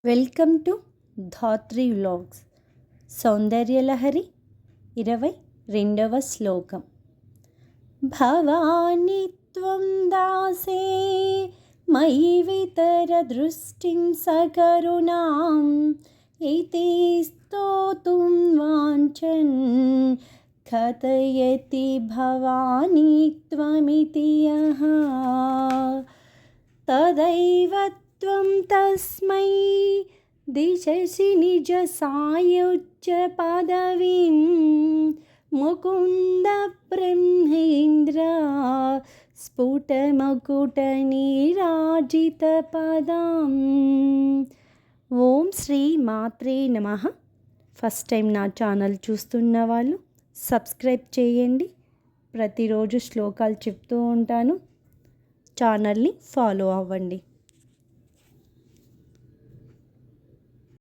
Welcome to Dhatri vlogs. Soundaryalahari 22వ శ్లోకం. భవాని త్వం దాసే మయి వితర దృష్టిం సకరుణాం ఇతి స్తోతుం వాంఛన్ కథయతి భవాని త్వమితి యః తదైవ త్వం తస్మై దిశసి నిజ సాయుజ్య పదవీం ముకుంద బ్రహ్మేంద్ర స్ఫుటమకుట నీరాజిత పదం. ఓం శ్రీ మాత్రే నమః. ఫస్ట్ టైం నా ఛానల్ చూస్తున్న వాళ్ళు సబ్స్క్రైబ్ చేయండి. ప్రతిరోజు శ్లోకాలు చెప్తూ ఉంటాను. ఛానల్ని ఫాలో అవ్వండి.